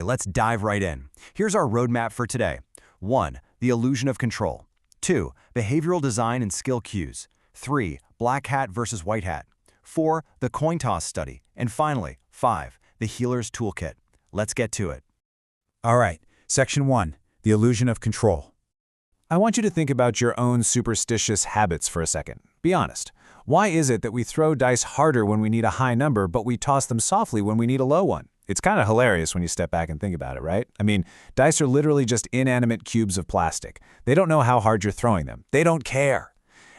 Let's dive right in. Here's our roadmap for today. 1. The illusion of control. 2. Behavioral design and skill cues. 3. Black hat versus white hat. 4. The coin toss study. And finally, 5. The healer's toolkit. Let's get to it. All right, Section 1, the illusion of control. I want you to think about your own superstitious habits for a second. Be honest. Why is it that we throw dice harder when we need a high number, but we toss them softly when we need a low one? It's kind of hilarious when you step back and think about it, right? I mean, dice are literally just inanimate cubes of plastic. They don't know how hard you're throwing them. They don't care.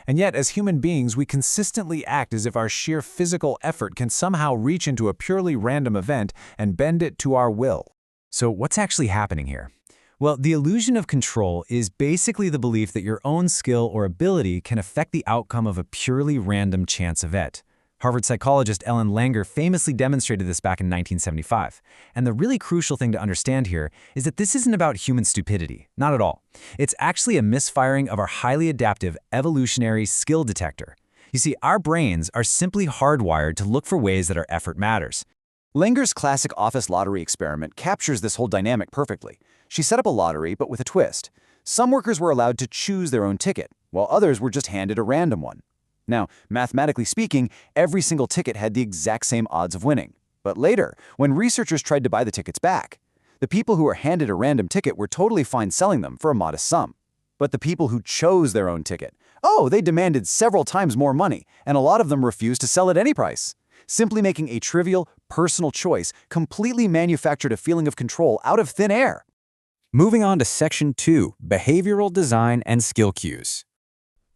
And yet, as human beings, we consistently act as if our sheer physical effort can somehow reach into a purely random event and bend it to our will. So what's actually happening here? Well, the illusion of control is basically the belief that your own skill or ability can affect the outcome of a purely random chance event. Harvard psychologist Ellen Langer famously demonstrated this back in 1975. And the really crucial thing to understand here is that this isn't about human stupidity, not at all. It's actually a misfiring of our highly adaptive evolutionary skill detector. You see, our brains are simply hardwired to look for ways that our effort matters. Langer's classic office lottery experiment captures this whole dynamic perfectly. She set up a lottery, but with a twist. Some workers were allowed to choose their own ticket, while others were just handed a random one. Now, mathematically speaking, every single ticket had the exact same odds of winning. But later, when researchers tried to buy the tickets back, the people who were handed a random ticket were totally fine selling them for a modest sum. But the people who chose their own ticket, they demanded several times more money, and a lot of them refused to sell at any price. Simply making a trivial, personal choice completely manufactured a feeling of control out of thin air. Moving on to Section 2, Behavioral Design and Skill Cues.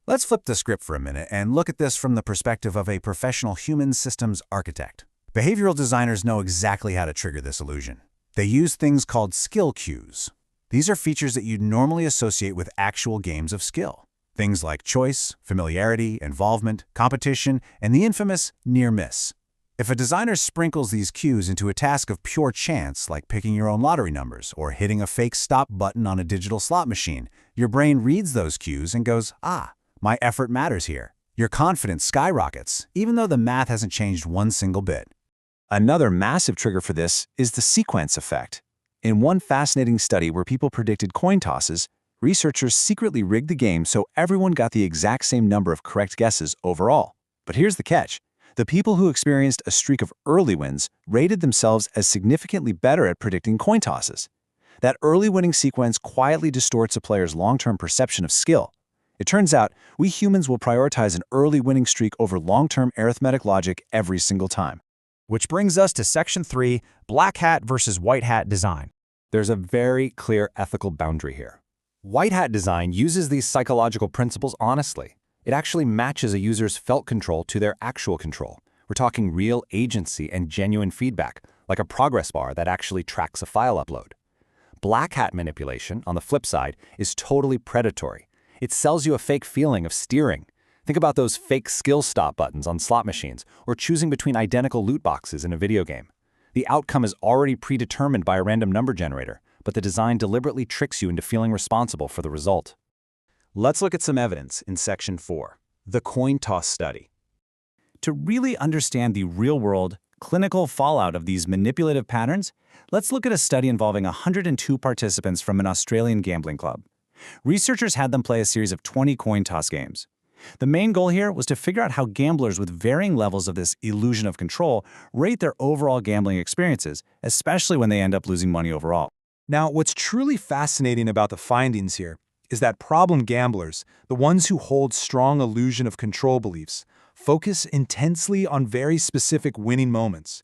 Let's flip the script for a minute and look at this from the perspective of a professional human systems architect. Behavioral designers know exactly how to trigger this illusion. They use things called skill cues. These are features that you'd normally associate with actual games of skill. Things like choice, familiarity, involvement, competition, and the infamous near miss. If a designer sprinkles these cues into a task of pure chance, like picking your own lottery numbers or hitting a fake stop button on a digital slot machine, your brain reads those cues and goes, my effort matters here. Your confidence skyrockets, even though the math hasn't changed one single bit. Another massive trigger for this is the sequence effect. In one fascinating study where people predicted coin tosses, researchers secretly rigged the game so everyone got the exact same number of correct guesses overall. But here's the catch. The people who experienced a streak of early wins rated themselves as significantly better at predicting coin tosses. That early winning sequence quietly distorts a player's long-term perception of skill. It turns out, we humans will prioritize an early winning streak over long-term arithmetic logic every single time. Which brings us to Section 3, Black Hat versus White Hat Design. There's a very clear ethical boundary here. White Hat design uses these psychological principles honestly. It actually matches a user's felt control to their actual control. We're talking real agency and genuine feedback, like a progress bar that actually tracks a file upload. Black hat manipulation, on the flip side, is totally predatory. It sells you a fake feeling of steering. Think about those fake skill stop buttons on slot machines, or choosing between identical loot boxes in a video game. The outcome is already predetermined by a random number generator, but the design deliberately tricks you into feeling responsible for the result. Let's look at some evidence in Section 4, the coin toss study. To really understand the real-world, clinical fallout of these manipulative patterns, let's look at a study involving 102 participants from an Australian gambling club. Researchers had them play a series of 20 coin toss games. The main goal here was to figure out how gamblers with varying levels of this illusion of control rate their overall gambling experiences, especially when they end up losing money overall. Now, what's truly fascinating about the findings here is that problem gamblers, the ones who hold strong illusion of control beliefs, focus intensely on very specific winning moments.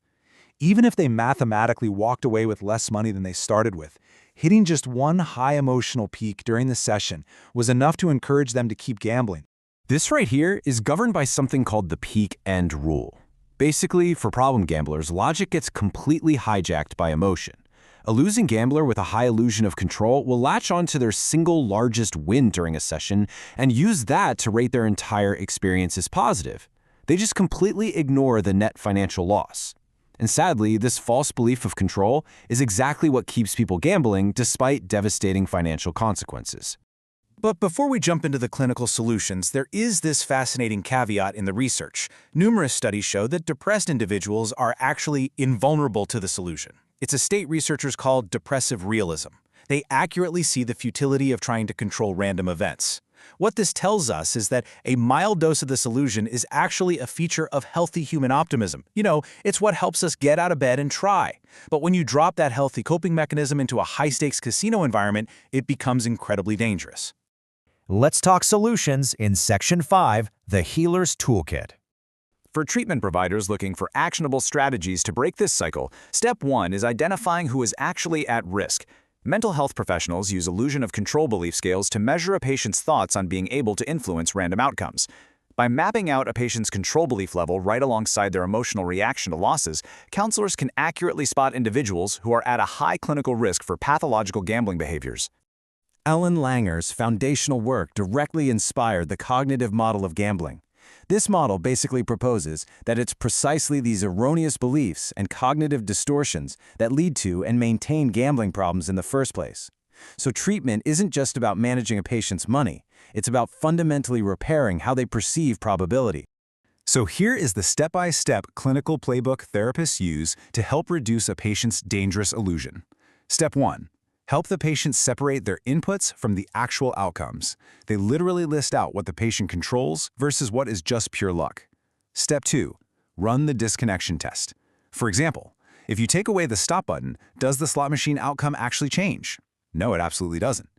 Even if they mathematically walked away with less money than they started with, hitting just one high emotional peak during the session was enough to encourage them to keep gambling. This right here is governed by something called the peak end rule. Basically, for problem gamblers, logic gets completely hijacked by emotion. A losing gambler with a high illusion of control will latch onto their single largest win during a session and use that to rate their entire experience as positive. They just completely ignore the net financial loss. And sadly, this false belief of control is exactly what keeps people gambling despite devastating financial consequences. But before we jump into the clinical solutions, there is this fascinating caveat in the research. Numerous studies show that depressed individuals are actually invulnerable to the solution. It's a state researchers call depressive realism. They accurately see the futility of trying to control random events. What this tells us is that a mild dose of this illusion is actually a feature of healthy human optimism. It's what helps us get out of bed and try. But when you drop that healthy coping mechanism into a high-stakes casino environment, it becomes incredibly dangerous. Let's talk solutions in Section 5, the Healer's Toolkit. For treatment providers looking for actionable strategies to break this cycle, step 1 is identifying who is actually at risk. Mental health professionals use illusion of control belief scales to measure a patient's thoughts on being able to influence random outcomes. By mapping out a patient's control belief level right alongside their emotional reaction to losses, counselors can accurately spot individuals who are at a high clinical risk for pathological gambling behaviors. Ellen Langer's foundational work directly inspired the cognitive model of gambling. This model basically proposes that it's precisely these erroneous beliefs and cognitive distortions that lead to and maintain gambling problems in the first place. So treatment isn't just about managing a patient's money, it's about fundamentally repairing how they perceive probability. So here is the step-by-step clinical playbook therapists use to help reduce a patient's dangerous illusion. Step 1. Help the patient separate their inputs from the actual outcomes. They literally list out what the patient controls versus what is just pure luck. Step 2. Run the disconnection test. For example, if you take away the stop button, does the slot machine outcome actually change? No, it absolutely doesn't.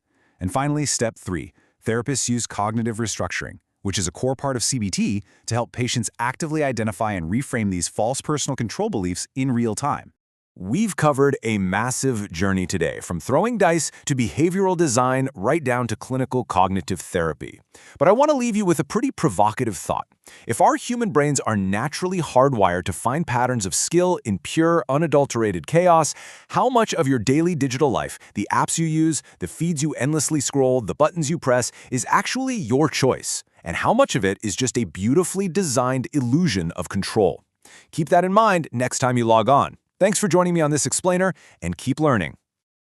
And finally, step 3. Therapists use cognitive restructuring, which is a core part of CBT, to help patients actively identify and reframe these false personal control beliefs in real time. We've covered a massive journey today, from throwing dice to behavioral design right down to clinical cognitive therapy. But I want to leave you with a pretty provocative thought. If our human brains are naturally hardwired to find patterns of skill in pure, unadulterated chaos, how much of your daily digital life, the apps you use, the feeds you endlessly scroll, the buttons you press, is actually your choice? And how much of it is just a beautifully designed illusion of control? Keep that in mind next time you log on. Thanks for joining me on this explainer, and keep learning.